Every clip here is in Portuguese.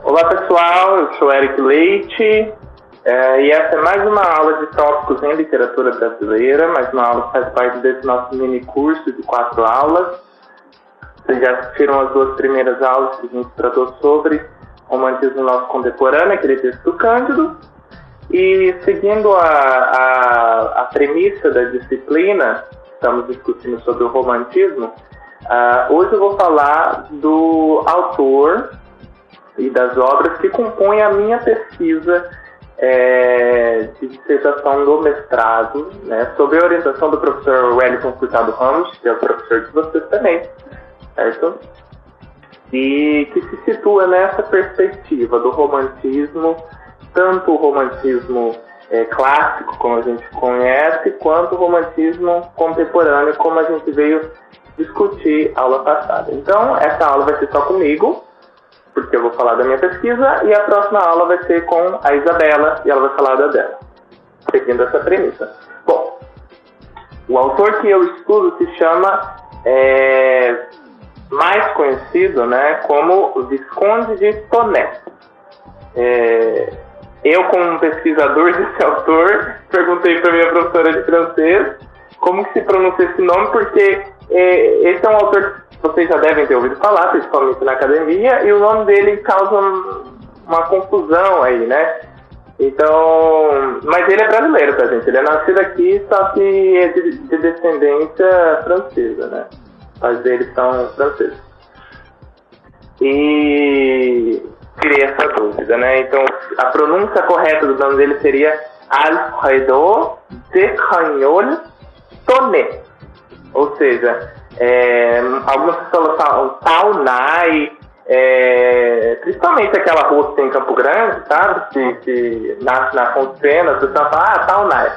Olá pessoal, eu sou Eric Leite e essa é mais uma aula de tópicos em literatura brasileira, mais uma aula que faz parte desse nosso mini curso de 4 aulas. Vocês já assistiram as 2 primeiras aulas que a gente tratou sobre romantismo nosso contemporâneo, aquele texto do Cândido. E seguindo a premissa da disciplina, estamos discutindo sobre o romantismo, hoje eu vou falar do autor e das obras que compõem a minha pesquisa de dissertação do mestrado, né, sob a orientação do professor Wellington Furtado Ramos, que é o professor de vocês também, certo? E que se situa nessa perspectiva do romantismo, tanto o romantismo clássico, como a gente conhece, quanto o romantismo contemporâneo, como a gente veio discutir aula passada. Então, essa aula vai ser só comigo, porque eu vou falar da minha pesquisa, e a próxima aula vai ser com a Isabela, e ela vai falar da dela, seguindo essa premissa. Bom, o autor que eu estudo se chama, mais conhecido, né, como Visconde de Tonêt. Eu, como pesquisador desse autor, perguntei para minha professora de francês como que se pronuncia esse nome, porque esse é um autor que vocês já devem ter ouvido falar, principalmente na academia, e o nome dele causa uma confusão aí, né? Então, mas ele é brasileiro, tá, gente? Ele é nascido aqui, só que é de descendência francesa, né? Os pais dele são franceses. E tirei essa dúvida, né? Então, a pronúncia correta do nome dele seria Alfredo de Canhol Tonêt. Ou seja, algumas pessoas falam Taunay, principalmente aquela rua que tem em Campo Grande, sabe? Que nasce na Fonte Pena, as pessoas falam, Taunay,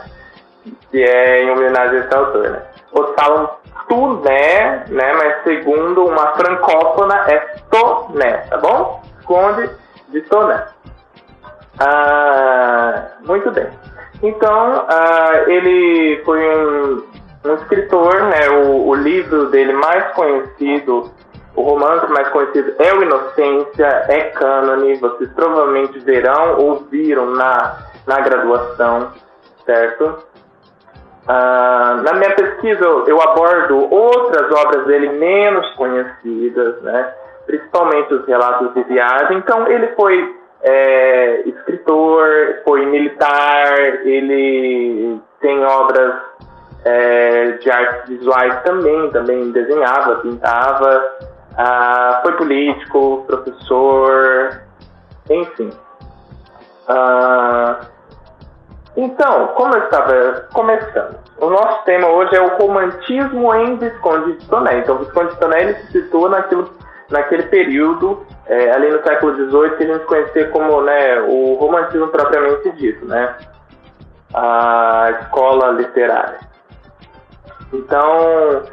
que é em homenagem a esse autor, né? Outros falam Tuné, né? Mas segundo uma francófona é Tonêt, tá bom? Visconde de Tonêt. Muito bem. Então, ele foi um escritor, né? O livro dele mais conhecido, o romance mais conhecido é o Inocência, é cânone, vocês provavelmente verão, ouviram na graduação, certo? Na minha pesquisa eu abordo outras obras dele menos conhecidas, né? Principalmente os relatos de viagem. Então ele foi escritor, foi militar, ele tem obras de artes visuais também desenhava, pintava, foi político, professor, enfim. Então, como eu estava começando, o nosso tema hoje é o romantismo em Visconde de Tonêt. Então, Visconde de Tonêt ele se situa naquele período, ali no século XVIII, que a gente conhecia como, né, o romantismo propriamente dito, né, a escola literária. Então,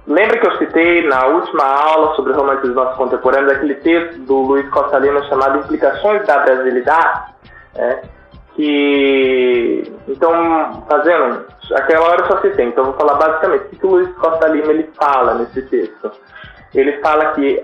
lembra que eu citei na última aula sobre o romantismo nosso contemporâneo, daquele texto do Luiz Costa Lima chamado Implicações da Brasilidade? Então, aquela hora eu só citei, então eu vou falar basicamente o que o Luiz Costa Lima ele fala nesse texto. Ele fala que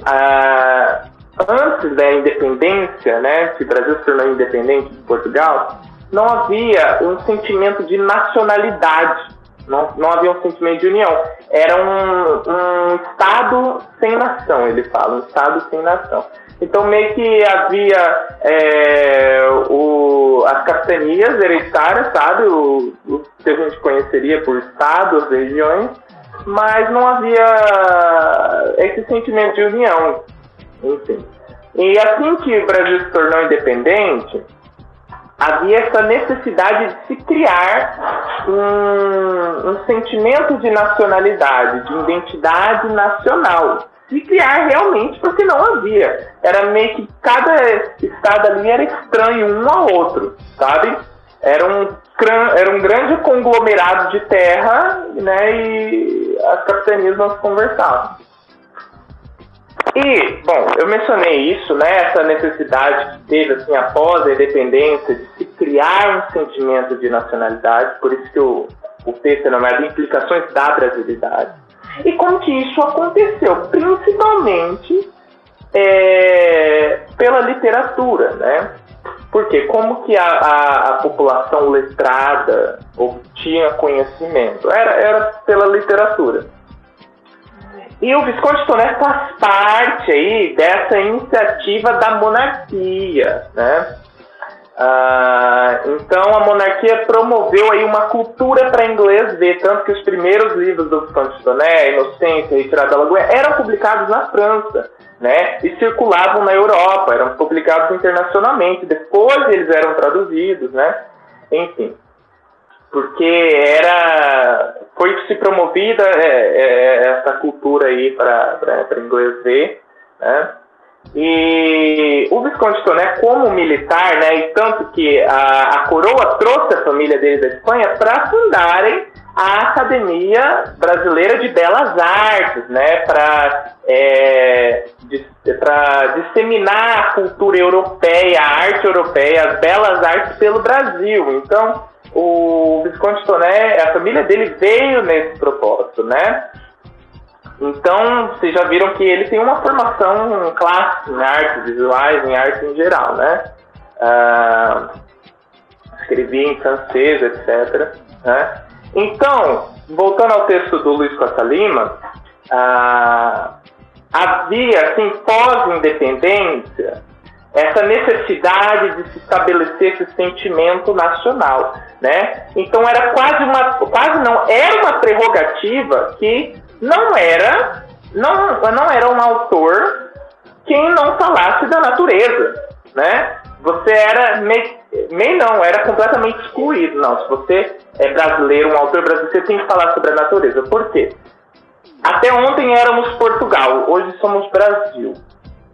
antes da independência, né, que o Brasil se tornou independente de Portugal, não havia um sentimento de nacionalidade, não havia um sentimento de união. Era um Estado sem nação, ele fala, um Estado sem nação. Então, meio que havia as capitanias hereditárias, sabe, o que a gente conheceria por estados, regiões, mas não havia esse sentimento de união, enfim. E assim que o Brasil se tornou independente, havia essa necessidade de se criar um sentimento de nacionalidade, de identidade nacional. Se criar realmente, porque não havia. Era meio que cada estado ali era estranho um ao outro, sabe? Era um grande conglomerado de terra, né, e as capitanias não se conversavam. E, bom, eu mencionei isso, né, essa necessidade que teve, assim, após a independência, de se criar um sentimento de nacionalidade, por isso que o texto é chamado Implicações da Brasilidade. E como que isso aconteceu? Principalmente pela literatura, né? Porque como que a população letrada obtinha conhecimento? Era pela literatura. E o Visconde Toné faz parte aí dessa iniciativa da monarquia, né? Então a monarquia promoveu aí uma cultura para inglês ver, tanto que os primeiros livros do Visconde Toné, Inocência, Retirada da Lagoa, eram publicados na França, né? E circulavam na Europa, eram publicados internacionalmente, depois eles eram traduzidos, né? Enfim, porque foi se promovida essa cultura aí para inglês ver, né? E o Visconde Toné, como militar, né, e tanto que a coroa trouxe a família dele da Espanha para fundarem a Academia Brasileira de Belas Artes, né, para disseminar a cultura europeia, a arte europeia, as belas artes pelo Brasil. Então, o Visconde Toné, a família dele veio nesse propósito, né? Então, vocês já viram que ele tem uma formação clássica em artes visuais, em arte em geral, né? Escrevia em francês, etc. Né? Então, voltando ao texto do Luiz Costa Lima, havia, assim, pós-independência, essa necessidade de se estabelecer esse sentimento nacional, né? Então, era era uma prerrogativa que não era um autor quem não falasse da natureza, né? Você era era completamente excluído. Não, se você é brasileiro, um autor brasileiro, você tem que falar sobre a natureza. Por quê? Até ontem éramos Portugal, hoje somos Brasil.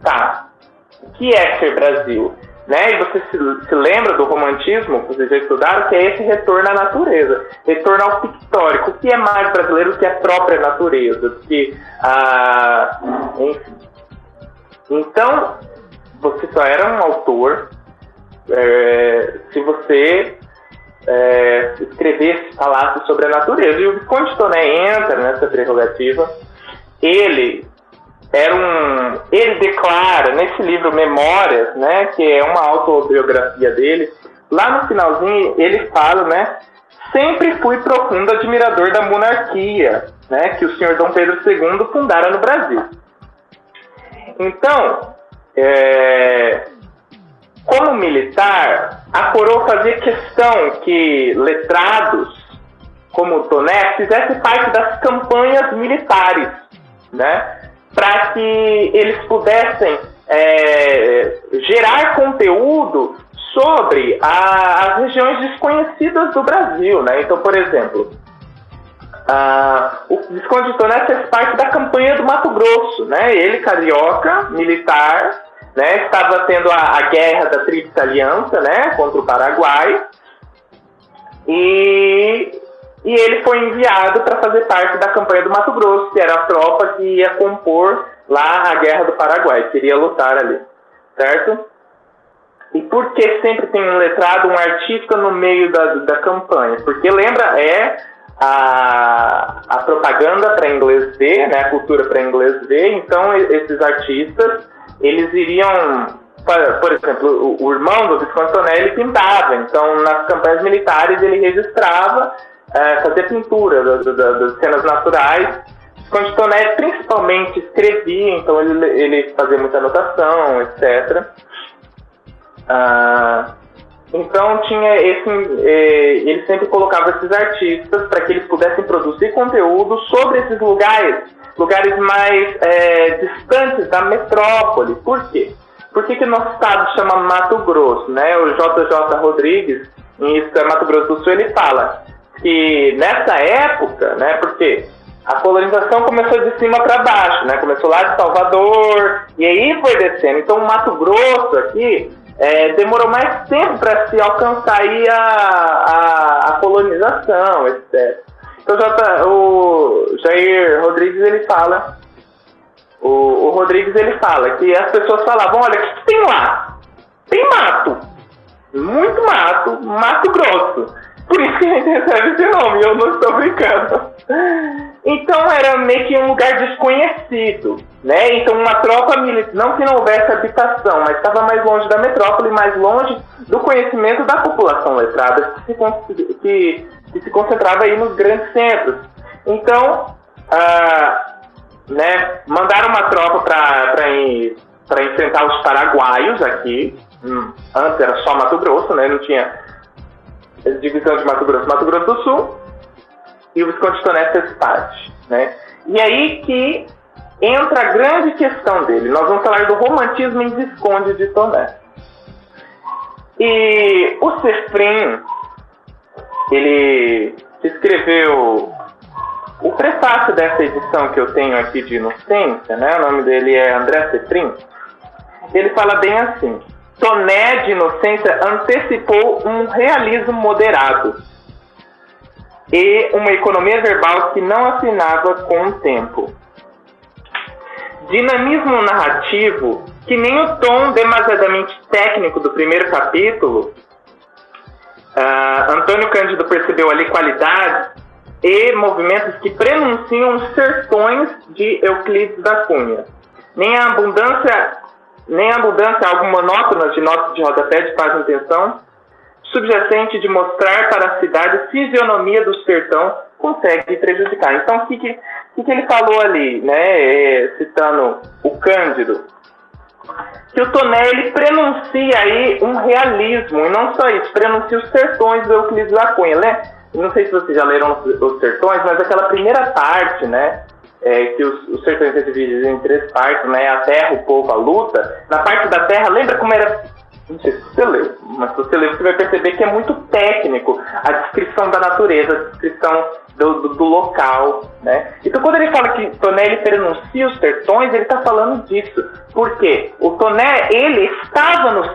Tá, o que é ser Brasil? Né? E você se lembra do romantismo, que vocês já estudaram, que é esse retorno à natureza, retorno ao pictórico. O que é mais brasileiro do que a própria natureza? Enfim. Então, você só era um autor se você escrevesse, falasse sobre a natureza. E o Visconde Toné entra nessa prerrogativa. Ele declara nesse livro Memórias, né, que é uma autobiografia dele, lá no finalzinho ele fala, né, sempre fui profundo admirador da monarquia, né, que o senhor Dom Pedro II fundara no Brasil. Então, como militar, a coroa fazia questão que letrados como Toné fizessem parte das campanhas militares, né, para que eles pudessem gerar conteúdo sobre as regiões desconhecidas do Brasil, né? Então, por exemplo, o Visconde Toné fez parte da campanha do Mato Grosso, né? Ele, carioca, militar, né? Estava tendo a guerra da Tríplice Aliança, né? Contra o Paraguai, e ele foi enviado para fazer parte da campanha do Mato Grosso, que era a tropa que ia compor lá a Guerra do Paraguai, que iria lutar ali, certo? E por que sempre tem um letrado, um artista no meio da campanha? Porque lembra, a propaganda para inglês ver, né, a cultura para inglês ver. Então esses artistas, eles iriam, por exemplo, o irmão do Visconde Toné, ele pintava. Então nas campanhas militares ele registrava, fazia pintura das cenas naturais. O Visconde Toné principalmente escrevia, então ele fazia muita anotação, etc. Então tinha ele sempre colocava esses artistas para que eles pudessem produzir conteúdo sobre esses lugares mais distantes da metrópole. Por quê? Por que o nosso estado chama Mato Grosso, né? O JJ Rodrigues, em Isso é Mato Grosso do Sul, ele fala que nessa época, né, porque a colonização começou de cima para baixo, né? Começou lá de Salvador e aí foi descendo. Então o Mato Grosso aqui demorou mais tempo para se alcançar aí a colonização, etc. Então o Jair Rodrigues, ele fala, o Rodrigues, ele fala que as pessoas falavam, olha, o que tem lá? Tem mato, muito mato, Mato Grosso. Por isso que a gente recebe esse nome, eu não estou brincando. Então era meio que um lugar desconhecido, né? Então uma tropa militar, não que não houvesse habitação, mas estava mais longe da metrópole, mais longe do conhecimento da população letrada que se concentrava aí nos grandes centros. Então, né, mandaram uma tropa para enfrentar os paraguaios aqui. Antes era só Mato Grosso, né? Não tinha divisão de Mato Grosso do Sul. E o Visconde Toné fez parte, né? E aí que entra a grande questão dele. Nós vamos falar do romantismo em Visconde de Toné. E o Sefrin, ele escreveu o prefácio dessa edição que eu tenho aqui de Inocência, né? O nome dele é André Sefrin. Ele fala bem assim: Toné de Inocência antecipou um realismo moderado e uma economia verbal que não afinava com o tempo. Dinamismo narrativo que nem o tom demasiadamente técnico do primeiro capítulo. Antônio Cândido percebeu ali qualidades e movimentos que prenunciam os sertões de Euclides da Cunha. Nem a abundância algo monótonas de notas de rodapé de paz e intenção, subjacente de mostrar para a cidade fisionomia do sertão, consegue prejudicar. Então, o que ele falou ali, né, citando o Cândido? Que o Toné, ele prenuncia aí um realismo, e não só isso, prenuncia os sertões do Euclides da Cunha, né? Não sei se vocês já leram os sertões, mas aquela primeira parte, né, que os sertões se dividem em 3 partes, né, a terra, o povo, a luta. Na parte da terra, lembra como era? Não sei se você leu, mas se você leu, você vai perceber que é muito técnico a descrição da natureza, a descrição do local, né? Então, quando ele fala que Toné, ele prenuncia os sertões, ele está falando disso. Por quê? O Toné, ele estava nos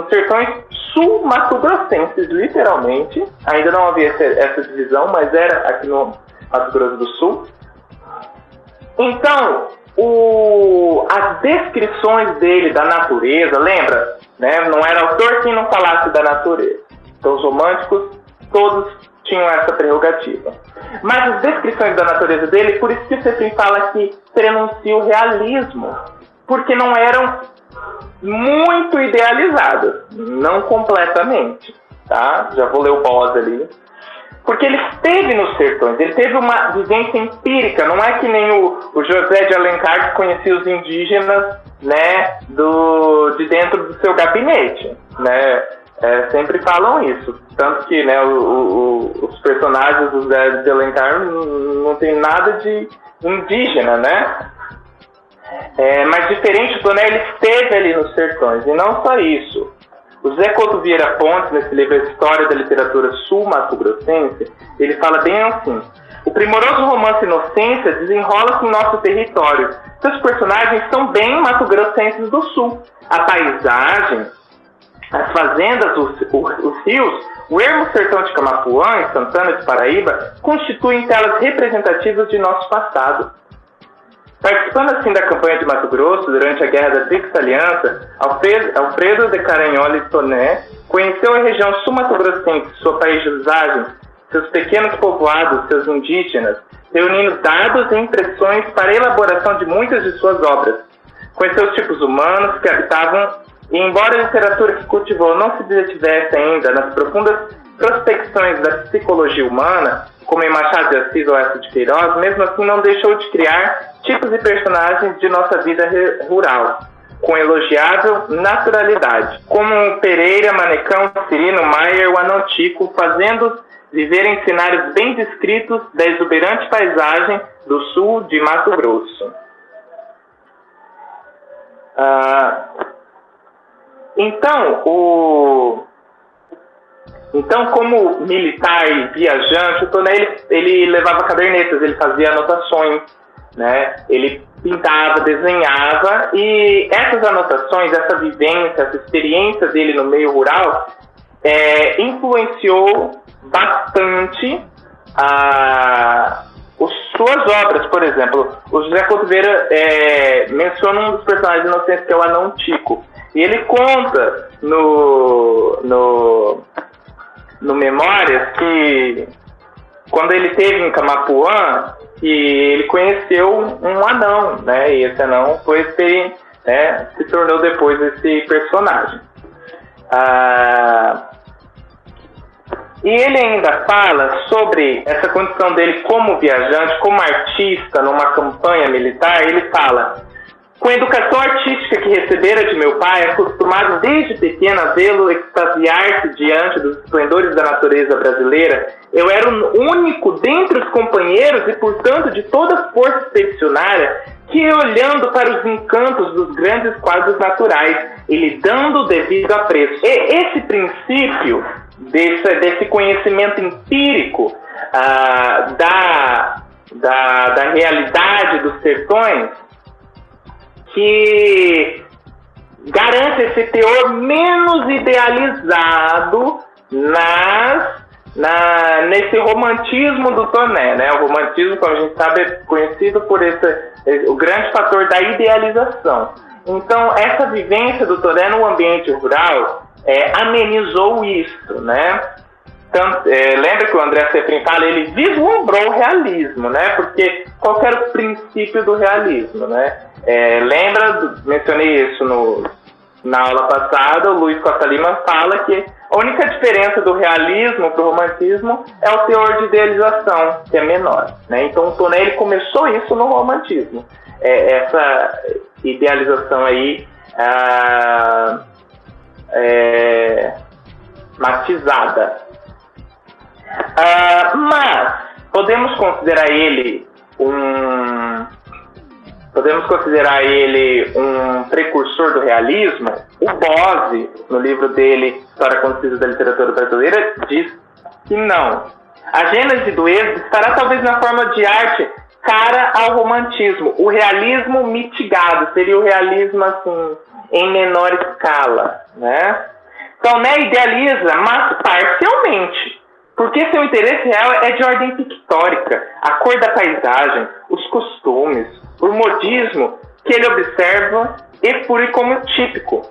sertões sul-mato-grossenses, literalmente. Ainda não havia essa divisão, mas era aqui no Mato Grosso do Sul. Então, as descrições dele da natureza, lembra? Né? Não era autor quem não falasse da natureza. Então, os românticos, todos tinham essa prerrogativa. Mas as descrições da natureza dele, por isso que você fala que prenuncia o realismo, porque não eram muito idealizadas, não completamente, tá? Já vou ler o pós ali. Porque ele esteve nos sertões, ele teve uma vivência empírica, não é que nem o José de Alencar que conhecia os indígenas, né, de dentro do seu gabinete, né? Sempre falam isso, tanto que, né, os personagens do José de Alencar não tem nada de indígena, né? Mas diferente, o Toné, ele esteve ali nos sertões, e não só isso. O Zé Couto Vieira Pontes, nesse livro A História da Literatura Sul-Mato-Grossense, ele fala bem assim: o primoroso romance Inocência desenrola-se em nosso território. Seus personagens são bem mato-grossenses do Sul. A paisagem, as fazendas, os rios, o ermo sertão de Camapuã e Santana de Paraíba constituem telas representativas de nosso passado. Participando assim da campanha de Mato Grosso durante a Guerra da Tríplice Aliança, Alfredo de Caragnoli Toné conheceu a região sul-mato-grossense, sua paisagem, seus pequenos povoados, seus indígenas, reunindo dados e impressões para a elaboração de muitas de suas obras. Conheceu os tipos humanos que habitavam e, embora a literatura que cultivou não se detivesse ainda nas profundas prospecções da psicologia humana, como em Machado de Assis ou Eça de Queiroz, mesmo assim não deixou de criar tipos e personagens de nossa vida rural, com elogiável naturalidade, como Pereira, Manecão, Cirino, Maier, o Anão Tico, fazendo viver em cenários bem descritos da exuberante paisagem do sul de Mato Grosso. Então, como militar e viajante, o Toné, ele levava cadernetas, ele fazia anotações, né? Ele pintava, desenhava, e essas anotações, essa vivência, essa experiência dele no meio rural, influenciou bastante as suas obras. Por exemplo, o José Couto Vieira menciona um dos personagens inocentes, que é o Anão Tico, e ele conta no Memórias que quando ele esteve em Camapuã, que ele conheceu um anão, né? E esse anão se tornou depois esse personagem. E ele ainda fala sobre essa condição dele como viajante, como artista numa campanha militar. Ele fala: com a educação artística que recebera de meu pai, acostumado desde pequeno a vê-lo extasiar-se diante dos esplendores da natureza brasileira, eu era o único dentre os companheiros e, portanto, de toda a força expedicionária que, olhando para os encantos dos grandes quadros naturais e lhe dando o devido apreço. E esse princípio desse conhecimento empírico da realidade dos sertões, que garante esse teor menos idealizado nesse romantismo do Toné, né? O romantismo, como a gente sabe, é conhecido por o grande fator da idealização. Então, essa vivência do Toné no ambiente rural amenizou isso, né? Lembra que o André Seprin fala, ele vislumbrou o realismo, né? Porque qual era o princípio do realismo, né? Mencionei isso na aula passada, o Luiz Costa Lima fala que a única diferença do realismo para o romantismo é o teor de idealização, que é menor, né? Então o Toné, ele começou isso no romantismo, essa idealização aí matizada. Mas podemos considerar ele um precursor do realismo. O Bose, no livro dele, História Concisa da Literatura Brasileira, diz que não. A gênese do Êxodo estará talvez na forma de arte cara ao romantismo. O realismo mitigado seria o realismo assim, em menor escala, né? Então, né, idealiza, mas parcialmente, porque seu interesse real é de ordem pictórica, a cor da paisagem, os costumes, o modismo que ele observa e fure como típico.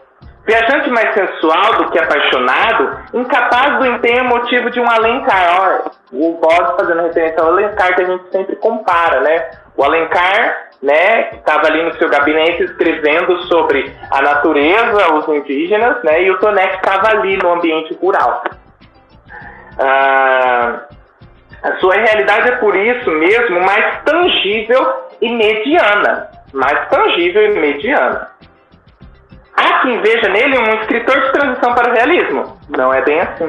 Viajante mais sensual do que apaixonado, incapaz do empenho emotivo de um Alencar. O Bose fazendo referência ao Alencar, que a gente sempre compara, né? O Alencar, né, que estava ali no seu gabinete escrevendo sobre a natureza, os indígenas, né? E o Toné que estava ali no ambiente rural. A sua realidade é por isso mesmo mais tangível e mediana. Há quem veja nele um escritor de transição para o realismo. Não é bem assim.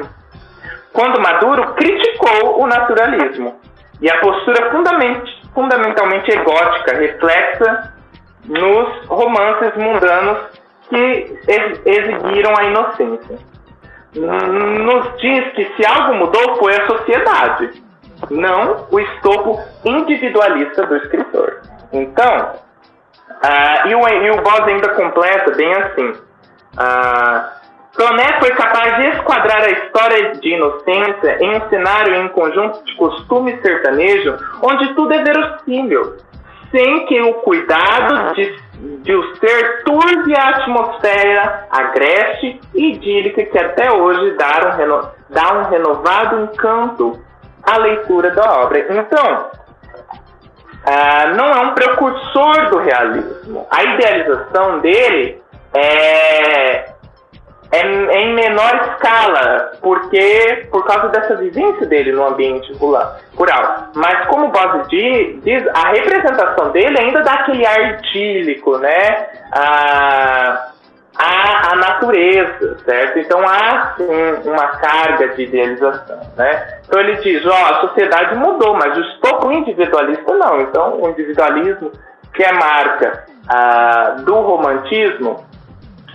Quando Maduro criticou o naturalismo e a postura fundamentalmente egótica, reflexa nos romances mundanos que exibiram a inocência. Nos diz que se algo mudou foi a sociedade, não o escopo individualista do escritor. Então, e o Bose ainda completa bem assim: Toné foi capaz de esquadrar a história de inocência em um cenário e em um conjunto de costumes sertanejo onde tudo é verossímil, sem que o cuidado de o ser turve a atmosfera agreste e idílica que até hoje dá um renovado encanto à leitura da obra. Então, não é um precursor do realismo. A idealização dele é em menor escala, porque por causa dessa vivência dele no ambiente rural. Mas como o Bose diz, a representação dele ainda dá aquele ar idílico, né? A natureza, certo? Então há sim uma carga de idealização, né? Então ele diz, a sociedade mudou, mas o escopo individualista não. Então o individualismo, que é marca do romantismo,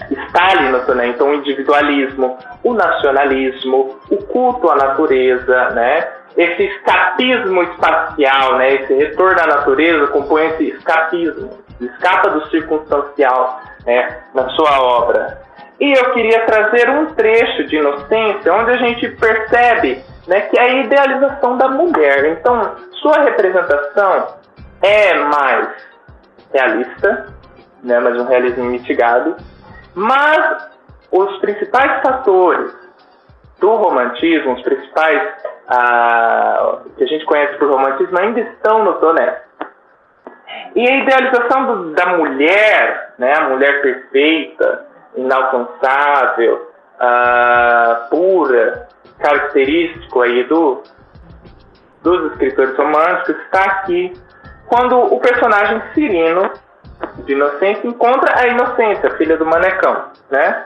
está ali no Toné. Então o individualismo, o nacionalismo, o culto à natureza, né? Esse escapismo espacial, né? Esse retorno à natureza compõe esse escapismo, escapa do circunstancial, né? Na sua obra. E eu queria trazer um trecho de Inocência, onde a gente percebe, né, que é a idealização da mulher. Então, sua representação é mais realista, né? Mas um realismo mitigado. Mas os principais fatores do romantismo, os principais que a gente conhece por romantismo ainda estão no Toné. E a idealização da mulher, né, a mulher perfeita, inalcançável, pura, característico aí dos escritores românticos, está aqui quando o personagem Cirino, de Inocência, encontra a Inocência, filha do Manecão, né?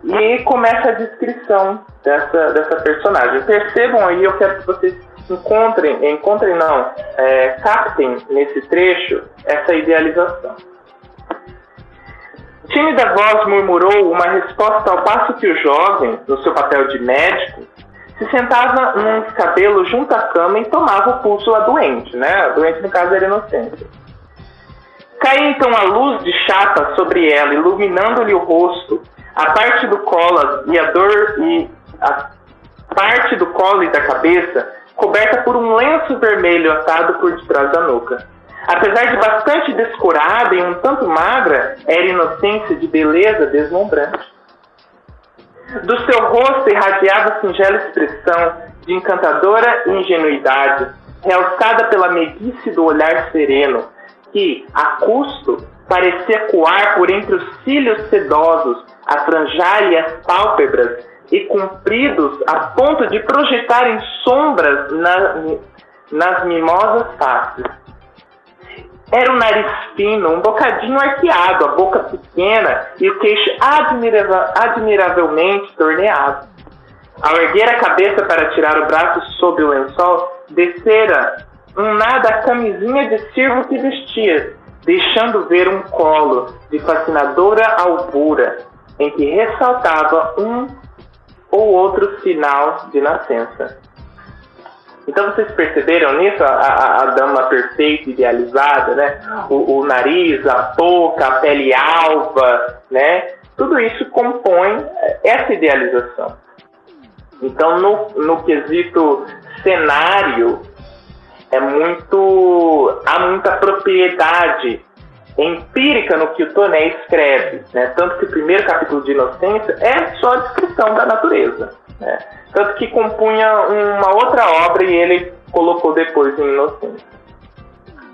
E começa a descrição dessa personagem. Percebam aí, eu quero que vocês captem nesse trecho essa idealização. Tímida voz murmurou uma resposta ao passo que o jovem, no seu papel de médico, se sentava num escabelo junto à cama e tomava o pulso à doente, né? A doente, no caso, era Inocência. Caía então a luz de chapa sobre ela, iluminando-lhe o rosto, a parte do colo e da cabeça, coberta por um lenço vermelho atado por detrás da nuca. Apesar de bastante descurada e um tanto magra, era Inocência de beleza deslumbrante. Do seu rosto irradiava singela expressão de encantadora ingenuidade, realçada pela meiguice do olhar sereno, que, a custo, parecia coar por entre os cílios sedosos, a franjar-lhe as pálpebras e compridos a ponto de projetarem sombras nas mimosas faces. Era um nariz fino, um bocadinho arqueado, a boca pequena e o queixo admiravelmente torneado. Ao erguer a cabeça para tirar o braço sob o lençol, descera a camisinha de circo que vestia, deixando ver um colo de fascinadora albura, em que ressaltava um ou outro sinal de nascença. Então vocês perceberam nisso a dama perfeita, idealizada, né? O nariz, a boca, a pele alva, né? Tudo isso compõe essa idealização. Então no quesito cenário, há muita propriedade empírica no que o Toné escreve, né? Tanto que o primeiro capítulo de Inocência é só a descrição da natureza, né? Tanto que compunha uma outra obra e ele colocou depois em Inocência.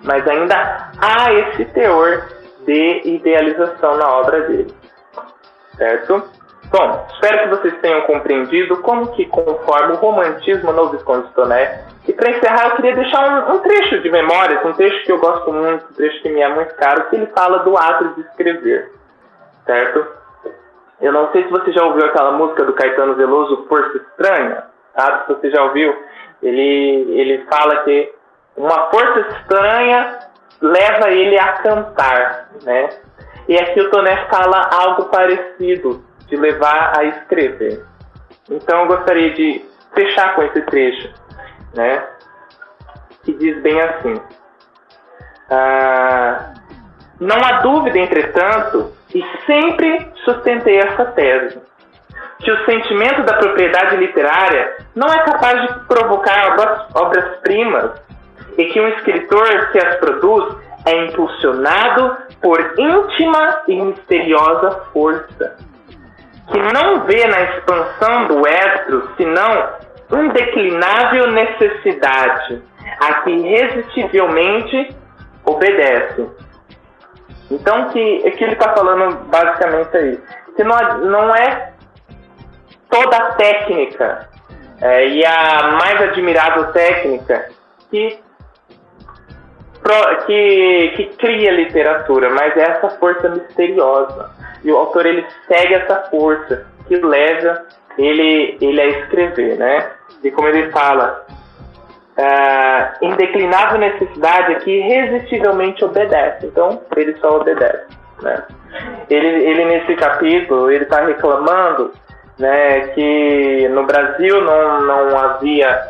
Mas ainda há esse teor de idealização na obra dele, certo? Bom, espero que vocês tenham compreendido como que conforma o romantismo no Visconde de Toné. E para encerrar, eu queria deixar um trecho de memórias, um trecho que eu gosto muito, um trecho que me é muito caro, que ele fala do ato de escrever, certo? Eu não sei se você já ouviu aquela música do Caetano Veloso, Força Estranha, tá? Se você já ouviu, ele fala que uma força estranha leva ele a cantar, né? E aqui o Toné fala algo parecido, de levar a escrever. Então eu gostaria de fechar com esse trecho, né? Que diz bem assim: não há dúvida, entretanto, e sempre sustentei essa tese, que o sentimento da propriedade literária não é capaz de provocar obras-primas e que um escritor que as produz é impulsionado por íntima e misteriosa força, que não vê na expansão do estro senão indeclinável necessidade, a que irresistivelmente obedece. Então, que ele está falando basicamente aí, que não é toda a técnica e a mais admirável técnica que cria literatura, mas é essa força misteriosa. E o autor, ele segue essa força que leva ele a escrever, né? E como ele fala, indeclinável necessidade que irresistivelmente obedece. Então, ele só obedece, né? Ele nesse capítulo, ele está reclamando, né, que no Brasil não havia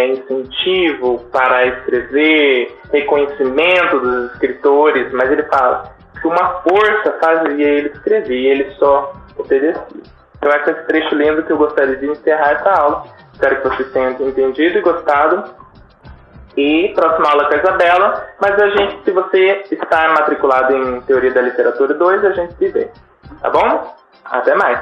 incentivo para escrever, reconhecimento dos escritores, mas ele fala que uma força fazia ele escrever e ele só obedecia. Então é com esse trecho lindo que eu gostaria de encerrar essa aula. Espero que vocês tenham entendido e gostado. E próxima aula com a Isabela, mas se você está matriculado em Teoria da Literatura 2, a gente se vê. Tá bom? Até mais!